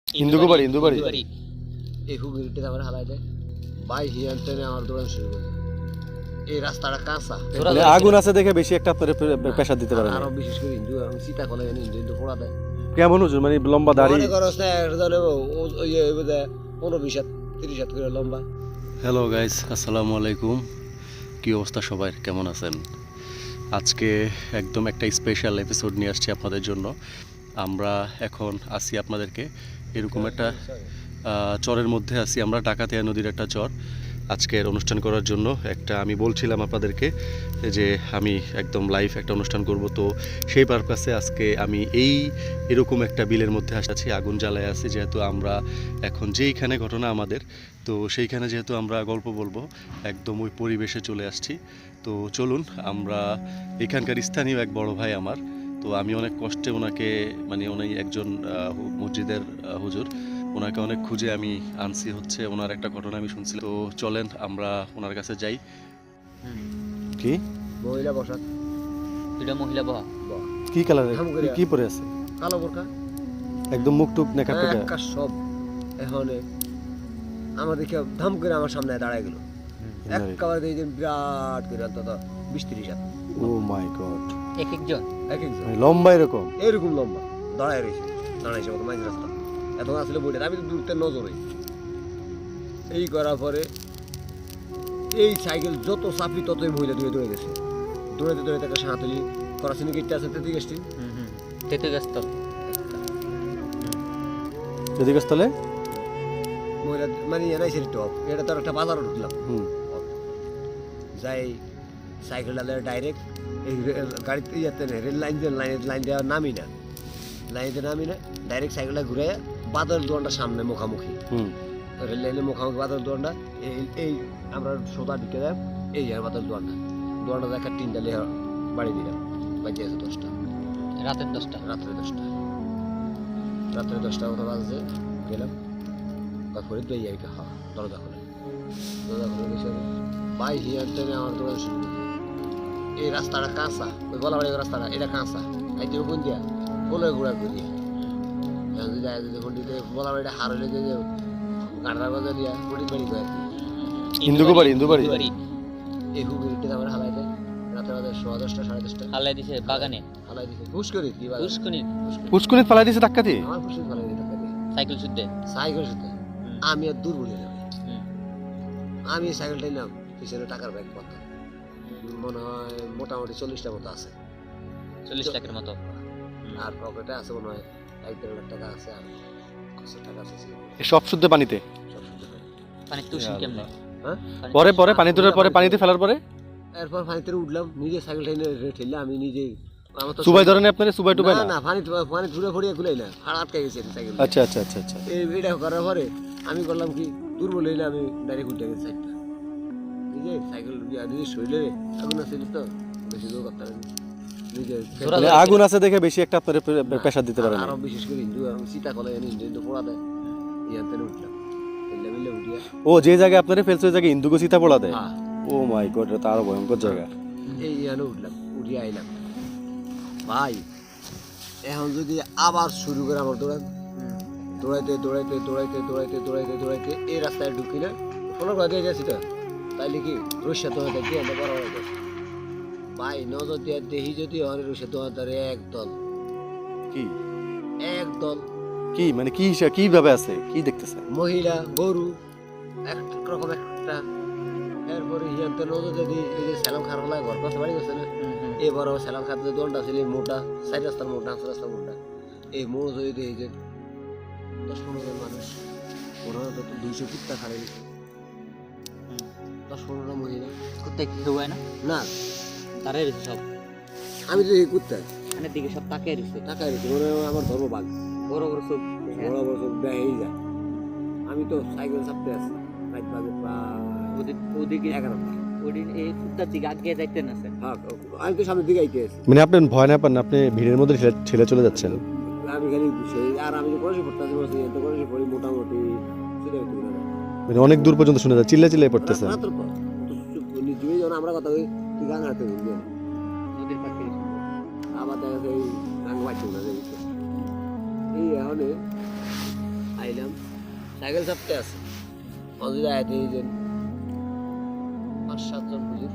ইন্দু বাড়ি এই হুগলিতে আমার হালাই দেয় ভাই হিয়ানতে আমার দৌড়ানো শুরু করে এই রাস্তাটা কাঁচা আগুন আছে দেখে বেশি একটা আপনার প্রেসার দিতে পারেন আরো বিশেষ করে হিন্দু সীতা কলে হিন্দু পোড়া দেয় কেমন হুজুর মানে লম্বা দাড়ি মনে করো না একটা 15-20-30 করে লম্বা। হ্যালো গাইস, আসসালামু আলাইকুম। কি অবস্থা সবার, কেমন আছেন? আজকে একদম একটা স্পেশাল এপিসোড নিয়ে আসছি আপনাদের জন্য। আমরা এখন আসি আপনাদেরকে এরকম একটা চরের মধ্যে আছি আমরা, ডাকাতিয়া নদীর একটা চর। আজকের অনুষ্ঠান করার জন্য আমি বলছিলাম আপনাদেরকে যে আমি একদম লাইভ একটা অনুষ্ঠান করব, তো সেই পারপাসে আজকে আমি এরকম একটা বিলের মধ্যে আছি, আগুন জ্বালায় আছি। যেহেতু আমরা এখন যেইখানে ঘটনা আমাদের, তো সেইখানে যেহেতু আমরা গল্প বলবো, একদম ওই পরিবেশে চলে আসছি। তো চলুন, আমরা এখানকার স্থানীয় এক বড় ভাই আমার, তো আমি অনেক কষ্টে ওনাকে উনি একজন মসজিদের হুজুর, ওনাকে অনেক খুঁজে আমি আনছি। হচ্ছে ওনার একটা ঘটনা আমি শুনছি, তো চলেন আমরা ওনার কাছে যাই। কি মহিলা বসা, দুইটা মহিলা বহা, কি কালার, কি পরে আছে? কালো বোরকা, একদম মুখ টুক নেকা টেকা সব। এখন আমাদের ধাম করে আমার সামনে দাঁড়ায় গেল, একেবারে দেখছেন বিরাট করে অন্তত 20-30 হাত। ও মাই গড, একজন লম্বা এরকম লম্বা দাঁড়ায় রয়েছে, দাঁড়াইছে মতো মাঝ রাস্তা। এত আসলে বইটা আমি তো দূরতে নজরে এই করার পরে এই সাইকেল যত চাপি ততই মহিলা দূরে দৌড়ে গেছে। দৌড়াতে দৌড়াতে একটা সাঁতলি করাচিনি গেটটা আছে, তেতে গেছি স্থলে মহিলা এনাইছে টপ, এটা তো একটা বাজারও ঢুকলাম। যাই সাইকেল ডাইরেক্ট এই গাড়িতে ইয়াতে রেল লাইন দেওয়া নামি না, ডাইরেক্ট সাইকেলটা ঘুরে বাদল দোকানটা সামনে মুখামুখি, রেল লাইনের মুখামুখি বাদল দোকানটা। এই আমরা সোদা ঢুকে দেয় এই আর বাদল দোকানটা দেখা 3টা লেহা বাড়ি দিলাম, বাজে আছে 10টা, রাতের 10টা মতো বাজছে। গেলাম তারপরে দুই জায়গা দরজা খুলে গেছে ভাই হিয়ানতে আমার দোকান শুরু করে এই রাস্তাটা কাঁচা, ওই বলাবাড়ি রাস্তাটা এটা কাঁচা, আইতে কোন দিয়া গোলে ঘোরা করি বলাবাড়িটা হার হলে যে গাঁড়া বাজা দিয়া গরিব বাড়ি করে ইন্দু বাড়ি এই হুগলিতে আমার হালাই দেয় রাতে 10:10 10:30 হালাই দিছে বাগানে, হালাই দিছে পুষ্করি কি পুষ্কুনি ফালাই দিছে ডাক্কাতি, আমার পুষ্করি ফালাই দিছে ডাক্কাতি সাইকেল শুদ্ধে আমি আর দূর বলি না, আমি সাইকেলটাই নাম পিছনে টাকার ব্যাগ পাতাম, মনে হয় মোটামুটি 40টা মতো আছে, 40 টাকার মতো। আর পকেটে আছে মনে হয় 1-1.5 লাখ টাকা আছে, আর কত টাকা আছে সব শুদ্ধ পানিতে। পানি তুলছেন কেমনে? হ্যাঁ পরে পানি তোলার পরে, পানিতে ফেলার পরে এরপর পানিতে উঠলাম, নিজে সাইকেলটা এনে ঠেললে আমি নিজে সুবাই ধরেন আপনারা, সুবাই টুবাই না পানি ধরে পড়িয়ে খুলাই না, আর আটকে গেছে সাইকেল। আচ্ছা এইটা করার পরে আমি করলাম কি দুর্বল হইলে আমি ডাইরেক্ট উঠে গেছি সাইডটা, নিজে সাইকেল নিজে শরীরে আগুন আছে তো বেশি দূর করতে পারেন, আগুন আছে দেখে বেশি একটা আপনার প্রেসার দিতে পারেন। আরো বিশেষ করে হিন্দু সীতা কলে হিন্দু পোড়া দেয়, ইয়াতে উঠলাম উঠিয়া। ও যে জায়গায় আপনারা ফেলছে ওই জায়গায় ইন্দুকো সীতা পোড়া দেয়? ও মাই গড, এটা আরো ভয়ঙ্কর জায়গা। এই ইয়ানে উঠলাম, উঠিয়া আইলাম ভাই। এখন যদি আবার শুরু করে আমার দৌড়াইতে এই রাস্তায় ঢুকি না ফলো করে দিয়ে যাচ্ছি তো, তাইলে কি রসিয়া তোমার দিয়ে আমরা বড় হয়ে গেছে ভাই। নজর দিয়ে দেখি যদি রসিয়া তোমার একদল কি মানে কি কিভাবে আছে, কি দেখতেছে? মহিলা গরু একরকম একটা। এরপরে হিয়ান্তে নজর দিয়ে এই যে সেলাম খার বলা ঘর পাশে বাড়ি গেছে না, এই বড় সেলাম খাতে দোনটা ছিল মোটা, 4 রাস্তার মোটা, 5 রাস্তার মোটা। এই মোড় যদি এই যে 10-15 জন মানুষ, ওরা তো 200 কুত্তা খাড়ে গেছে, 10-15টা মহিলা। কুত্তা কি হয় না? না তারাই রয়েছে সব। আমি তো এই কুত্তা এখানের দিকে সব তাকিয়ে রয়েছে, মনে হয় আমার ধর্মবাগ, বড় চোখ, বড় চোখ দেয় যা। আমি তো সাইকেল চাপতে আছি রাত বাজে ওদিকে 11টা। এই কুত্তার দিকে আগে যাইতেন আছে। আমি তো সামনের দিকে আইতে আছি, মানে আপনি ভয় না পান, আপনি ভিড়ের মধ্যে ঠেলে চলে যাচ্ছেন? আমি খালি আর আমি তো কলেজে পড়তে আসি, তো কলেজে পড়ি মোটামুটি মানে অনেক দূর পর্যন্ত শুনে যায়, চিল্লাই পড়তেছে। যখন আমরা কথা বলি তুই গান হাঁটতে বলবি নদীর পাখি আবার দেখা যায় গান বাড়ছে না এই এখন আইলাম সাইকেল চাপতে আছে অঞ্জলি আয়াতে এই যে 5-7 জন হুজুর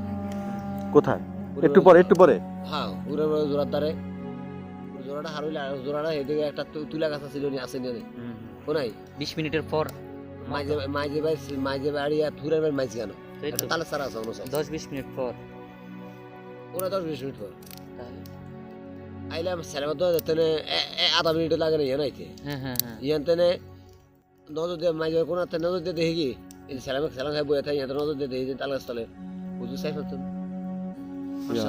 কোথায়? একটু পরে একটু পরে হ্যাঁ পুরো জোড়ার দ্বারে জোড়াটা হারইলে আর জোড়াটা এদিকে একটা তুলা গাছ ছিল নি আছে নি কোনাই 20 মিনিটের পর মাঝে বাড়ি আর থুরের বাড়ি মাঝে কেন তাই তো। একটা তালে সারা আছে অন্য সাইড 10-20 মিনিট পর ওরা 10-20 মিনিট পর তাহলে আইলাম সেলামত তেনে আধা মিনিট লাগে না ইয়ানাইতে হ্যাঁ হ্যাঁ হ্যাঁ ইয়ান তেনে নজর দিয়ে মাঝে কোন নজর দিয়ে দেখি কি এই সেলাম খাই বইয়া থাকি ইয়াতে নজর দিয়ে দেখি যে তালে স্থলে হুজুর সাইফ তো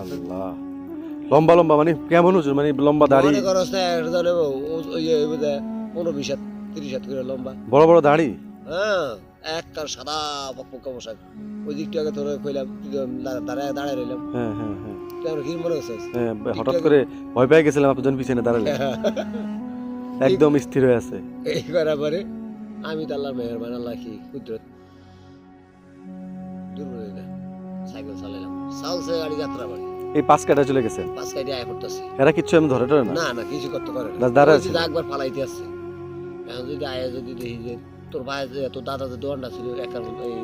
আল্লাহ লম্বা লম্বা মানে কেমন হুজুর মানে লম্বা দাড়ি মনে করস না একটা জানে ইয়ে 15-20-30 করে লম্বা বড় বড় দাড়ি হ্যাঁ একটা সাদা পকপকা পোশাক ওই দিকটা আগে তোর কইলাম দাঁড়ায় রইলাম হ্যাঁ হ্যাঁ হ্যাঁ তুই আমার কি মনে করছিস হ্যাঁ হঠাৎ করে ভয় পেয়ে গেছিলাম আপনার পিছনে দাঁড়ালে একদম স্থির হয়ে আছে এই করার পরে আমি তো আল্লাহর মেহরবান আল্লাহ কি কুদরত দুর্বল হয়ে না সাইকেল চালাইলাম চালছে গাড়ি যাত্রা বাড়ি এই পাঁচ কাটা চলে গেছে পাঁচ কাইটে আয় পড়তেছি এরা কিচ্ছু আমি ধরে টরে না না না কিছু করতে পারে না বাস দাঁড়ায় আছে। ওই যে একবার ফালাইতে আসছে এখন যদি আয় যদি দেখি যে তোর ভাই তোর দাদা যে দোয়ানটা ছিল একটা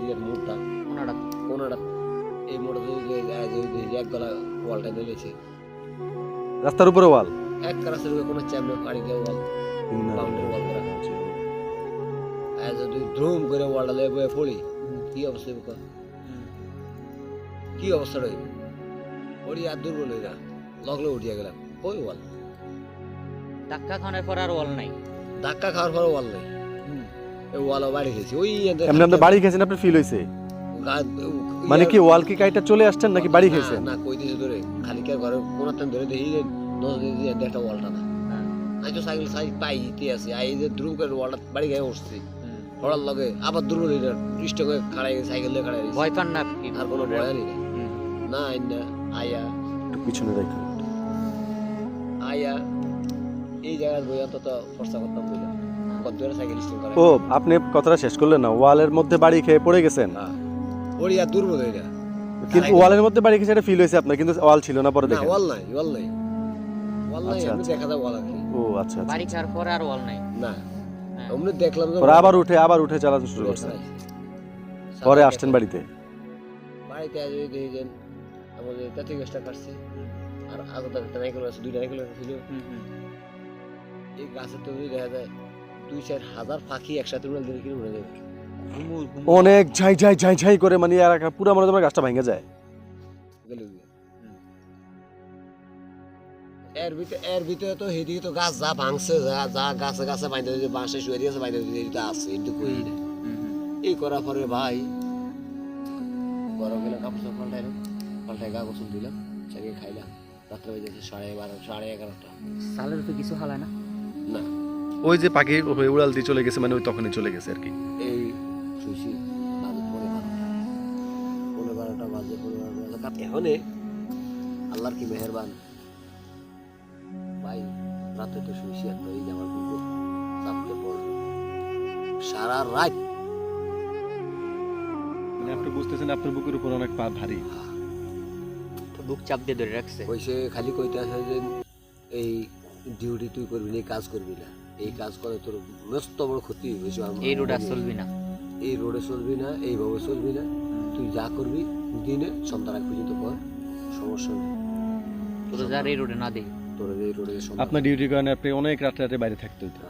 ইয়ের মুড়টা ওনারা কোনটা এই মোড়টা যদি এক গলা ওয়ালটা নিয়েছে রাস্তার উপরে ওয়াল এক কারাসের কোনো চ্যামনে পাড়ি দিয়ে ওয়াল বাউন্ডারি ওয়াল করা আর যদি ধুম করে ওয়ালটা লয়ে বয়ে পড়ি কি অবস্থা হইব কও? কি অবস্থা রইব পড়ি আর দুর্বল হয়ে যা লগলে উঠিয়া গেলাম ওই ওয়াল ধাক্কা খাওয়ার পর আর ওয়াল নাই ধাক্কা খাওয়ার পর ওয়াল নেই এই ওয়ালও বাড়ি খেয়েছি ওই এমনি আপনি বাড়ি খেয়েছেন আপনার ফিল হয়েছে মানে কি ওয়াল কি কাইটা চলে আসছেন নাকি বাড়ি খেয়েছেন না কই দিছে ধরে খালি কে ঘরে কোন টাইম ধরে দেখি যে নজর দিয়ে একটা ওয়ালটা না আমি তো সাইকেল পাইতে আছি আই যে দ্রুম করে ওয়ালটা বাড়ি গিয়ে উঠছি পড়ার লগে আবার দুর্বল হয়ে পৃষ্ঠ করে খাড়াই সাইকেল দিয়ে খাড়াই ভয় পান না আপনি? আর কোনো ভয় নেই না না আয়া একটু পিছনে রাখো আয়া এই জায়গায় বই অন্তত ফর্সা করতাম বললাম কত সাইকেল স্টার্ট করে ও আপনি কথাটা শেষ করলেন না ওয়ালের মধ্যে বাড়ি খেয়ে পড়ে গেছেন হ্যাঁ ওরি আর দুর্বল হয়ে না কিন্তু ওয়ালের মধ্যে বাড়ি খেয়ে সেটা ফিল হয়েছে আপনার কিন্তু ওয়াল ছিল না পরে না দেখেন ওয়াল নাই ওয়াল নাই ওয়াল নাই আচ্ছা, আমি আচ্ছা। দেখা যায় ওয়াল আর কি ও আচ্ছা আচ্ছা বাড়ি খাওয়ার পরে আর ওয়াল নাই না হ্যাঁ। অমনি দেখলাম যে পরে আবার উঠে চালাতে শুরু করছেন পরে আসছেন বাড়িতে বাড়িতে আজ ওই দেখি যে আমাদের জাতীয় গাছটা কাটছে আর আলাদা একটা নাইকেল আছে দুইটা নাইকেল ছিল এই গাছের তো দেখা যায় 2-4 হাজার পাখি একসাথে উড়াল দিয়ে কিনে উড়ে যাবে অনেক ঝাই করে মানে আর পুরো মনে তোমার গাছটা ভেঙে যায় গেলে এর ভিতরে তো হেদিকে তো গাছ যা ভাঙছে যা গাছে গাছে বাইন্ধে দিয়েছে বাঁশে শুয়ে দিয়েছে বাইন্ধে দিয়েছে এটা আছে একটু কই না এই করার পরে ভাই বড় গেলে কাপড় চোপড় পাল্টায় গা গোসল দিলাম চালিয়ে খাইলাম রাত্রে বেজে 11:30 সালের তো কিছু হালায় না না ওই যে পাখি উড়াল দিয়ে চলে গেছে মানে ওই তখনই চলে গেছে আর কি এই শুইছি বাজে 12টা বাজে 12টা এখনে আল্লাহর কি মেহেরবান ভাই রাতে তো শুইছি আর এই যে আমার বুকে চাপতে পড়লো সারা রাত মানে আপনি বুঝতেছেন আপনার বুকের উপর অনেক পা ভারী তো বুক চাপ দিয়ে ধরে রাখছে কইছে খালি কইতে আছে যে এই ডিউটি তুই করবি না এই কাজ করবি না এই কাজ করে তোর মস্ত বড় ক্ষতি হয়েছে এই রোড আর চলবি না এই রোডে চলবি না এইভাবে চলবি না তুই যা করবি দিনে সন্ধ্যা রাখ পর্যন্ত কর সমস্যা নেই তোর যার এই রোডে না দেই তোর এই রোডে আপনার ডিউটি কারণে আপনি অনেক রাতে বাইরে থাকতে হতো